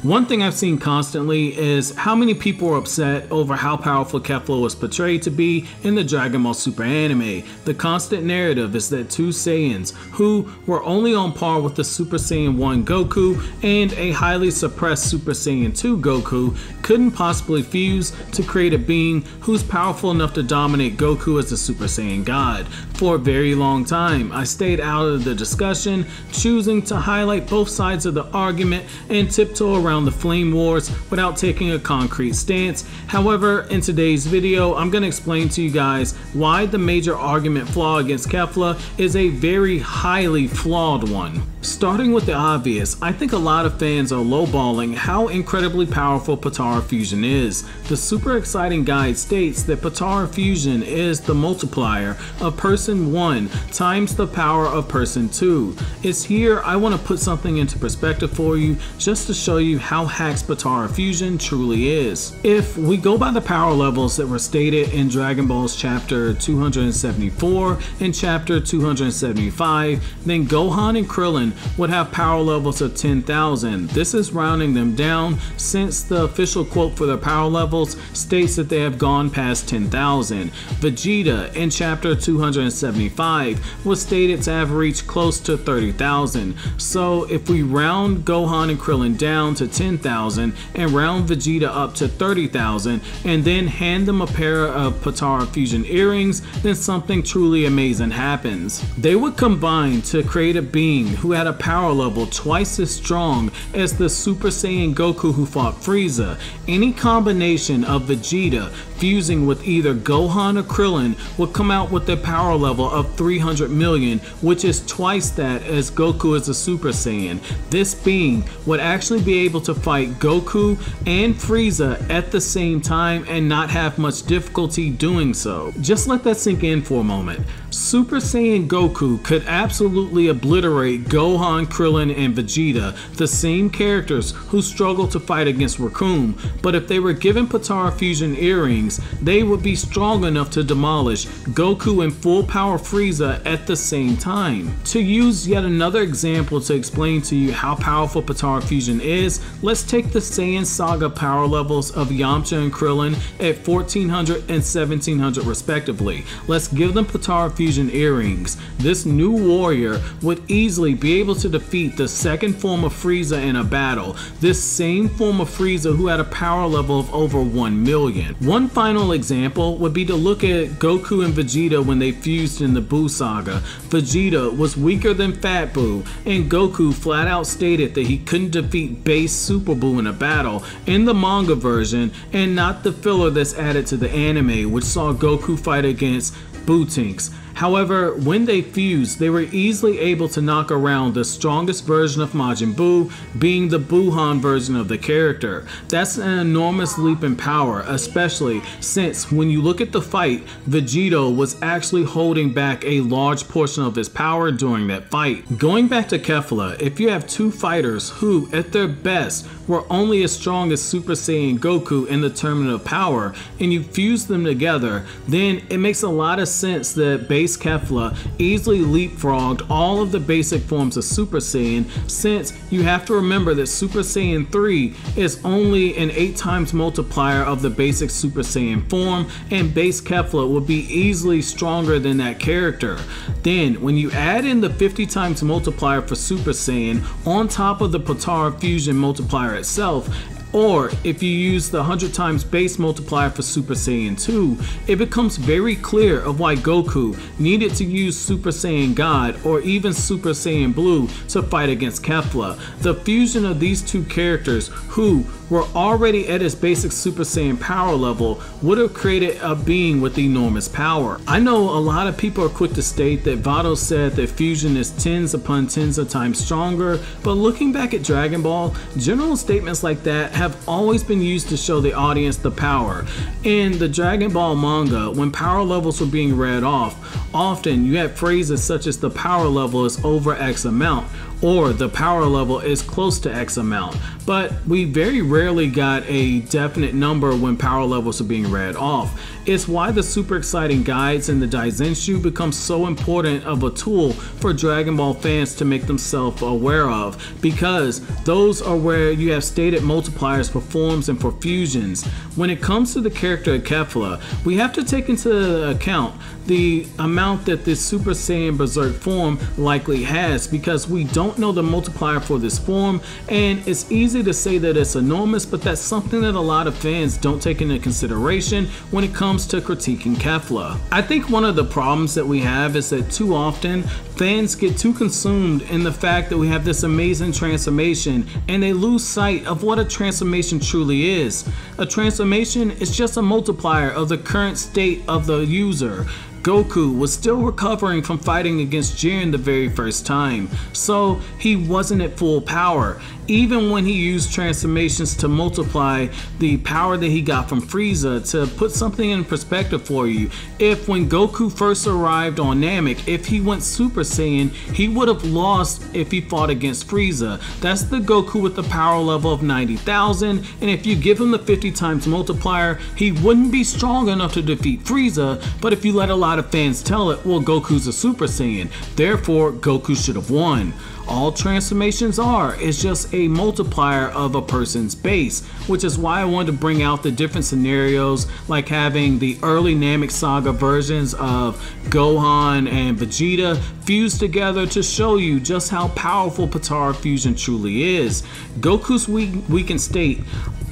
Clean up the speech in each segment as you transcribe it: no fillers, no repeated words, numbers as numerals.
One thing I've seen constantly is how many people are upset over how powerful Kefla was portrayed to be in the Dragon Ball Super anime. The constant narrative is that two Saiyans, who were only on par with the Super Saiyan 1 Goku and a highly suppressed Super Saiyan 2 Goku, couldn't possibly fuse to create a being who's powerful enough to dominate Goku as the Super Saiyan God. For a very long time, I stayed out of the discussion, choosing to highlight both sides of the argument and tiptoe around the flame wars without taking a concrete stance. However, in today's video, I'm going to explain to you guys why the major argument flaw against Kefla is a very highly flawed one. Starting with the obvious, I think a lot of fans are lowballing how incredibly powerful Potara Fusion is. The super exciting guide states that Potara Fusion is the multiplier of person 1 times the power of person 2. It's here I want to put something into perspective for you just to show you how hacks Potara Fusion truly is. If we go by the power levels that were stated in Dragon Ball's chapter 274 and chapter 275, then Gohan and Krillin would have power levels of 10,000. This is rounding them down since the official quote for their power levels states that they have gone past 10,000. Vegeta in chapter 275 was stated to have reached close to 30,000. So if we round Gohan and Krillin down to 10,000 and round Vegeta up to 30,000 and then hand them a pair of Potara Fusion earrings, then something truly amazing happens. They would combine to create a being who had a power level twice as strong as the Super Saiyan Goku who fought Frieza. Any combination of Vegeta fusing with either Gohan or Krillin would come out with a power level of 300 million, which is twice that as Goku as a Super Saiyan. This being would actually be able to fight Goku and Frieza at the same time and not have much difficulty doing so. Just let that sink in for a moment. Super Saiyan Goku could absolutely obliterate Gohan, Krillin, and Vegeta, the same characters who struggle to fight against Raccoon, but if they were given Potara Fusion earrings, they would be strong enough to demolish Goku and full power Frieza at the same time. To use yet another example to explain to you how powerful Potara Fusion is, let's take the Saiyan Saga power levels of Yamcha and Krillin at 1400 and 1700 respectively. Let's give them Potara Fusion earrings. This new warrior would easily be able to defeat the second form of Frieza in a battle, this same form of Frieza who had a power level of over 1 million. One final example would be to look at Goku and Vegeta when they fused in the Buu saga. Vegeta was weaker than Fat Buu, and Goku flat out stated that he couldn't defeat base Super Buu in a battle in the manga version and not the filler that's added to the anime, which saw Goku fight against Bootinks. However, when they fused, they were easily able to knock around the strongest version of Majin Buu, being the Buuhan version of the character. That's an enormous leap in power, especially since when you look at the fight, Vegeta was actually holding back a large portion of his power during that fight. Going back to Kefla, if you have two fighters who, at their best, were only as strong as Super Saiyan Goku in the terminal of power, and you fuse them together, then it makes a lot of sense that base Kefla easily leapfrogged all of the basic forms of Super Saiyan, since you have to remember that Super Saiyan 3 is only an 8 times multiplier of the basic Super Saiyan form, and base Kefla would be easily stronger than that character. Then when you add in the 50 times multiplier for Super Saiyan on top of the Potara Fusion multiplier itself, or if you use the 100 times base multiplier for Super Saiyan 2, it becomes very clear of why Goku needed to use Super Saiyan God or even Super Saiyan Blue to fight against Kefla. The fusion of these two characters, who were already at his basic Super Saiyan power level, would have created a being with enormous power. I know a lot of people are quick to state that Vado said that fusion is tens upon tens of times stronger, but looking back at Dragon Ball, general statements like that have always been used to show the audience the power. In the Dragon Ball manga, when power levels were being read off, often you had phrases such as the power level is over X amount, or the power level is close to X amount, but we very rarely got a definite number when power levels are being read off. It's why the super exciting guides and the Daizenshu become so important of a tool for Dragon Ball fans to make themselves aware of, because those are where you have stated multipliers for forms and for fusions. When it comes to the character of Kefla, we have to take into account the amount that this Super Saiyan Berserk form likely has, because we don't know the multiplier for this form, and it's easy to say that it's enormous, but that's something that a lot of fans don't take into consideration when it comes to critiquing Kefla. I think one of the problems that we have is that too often fans get too consumed in the fact that we have this amazing transformation and they lose sight of what a transformation truly is. A transformation is just a multiplier of the current state of the user. Goku was still recovering from fighting against Jiren the very first time, so he wasn't at full power. Even when he used transformations to multiply the power that he got from Frieza, to put something in perspective for you, if when Goku first arrived on Namek, if he went Super Saiyan, he would have lost if he fought against Frieza. That's the Goku with the power level of 90,000, and if you give him the 50 times multiplier, he wouldn't be strong enough to defeat Frieza, but if you let a lot of fans tell it, well, Goku's a Super Saiyan, therefore Goku should have won. All transformations is just a multiplier of a person's base, which is why I wanted to bring out the different scenarios, like having the early Namek Saga versions of Gohan and Vegeta fused together to show you just how powerful Potara fusion truly is. Goku's weakened state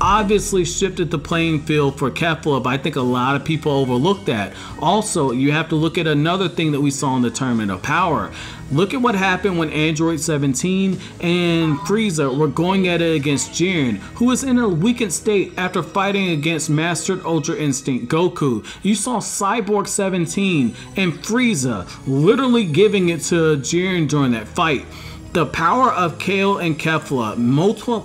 obviously shifted the playing field for Kefla, but I think a lot of people overlooked that. Also, you have to look at another thing that we saw in the Tournament of Power. Look at what happened when Android 17 and Frieza were going at it against Jiren, who was in a weakened state after fighting against Mastered Ultra Instinct Goku. You saw Cyborg 17 and Frieza literally giving it to Jiren during that fight. The power of Kale and Kefla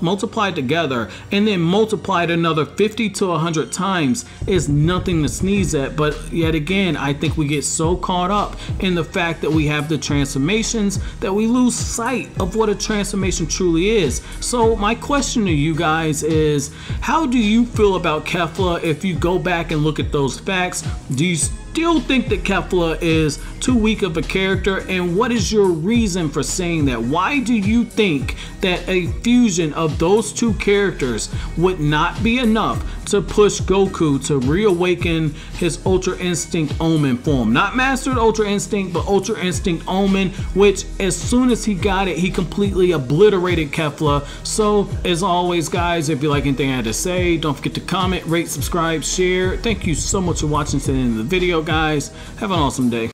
multiplied together and then multiplied another 50 to 100 times is nothing to sneeze at, but yet again, I think we get so caught up in the fact that we have the transformations that we lose sight of what a transformation truly is. So my question to you guys is, how do you feel about Kefla if you go back and look at those facts? Do you still think that Kefla is too weak of a character, and what is your reason for saying that? Why do you think that a fusion of those two characters would not be enough to push Goku to reawaken his Ultra Instinct Omen form? Not Mastered Ultra Instinct, but Ultra Instinct Omen, which as soon as he got it, he completely obliterated Kefla. So as always guys, if you like anything I had to say, don't forget to comment, rate, subscribe, share. Thank you so much for watching to the end of the video guys. Have an awesome day.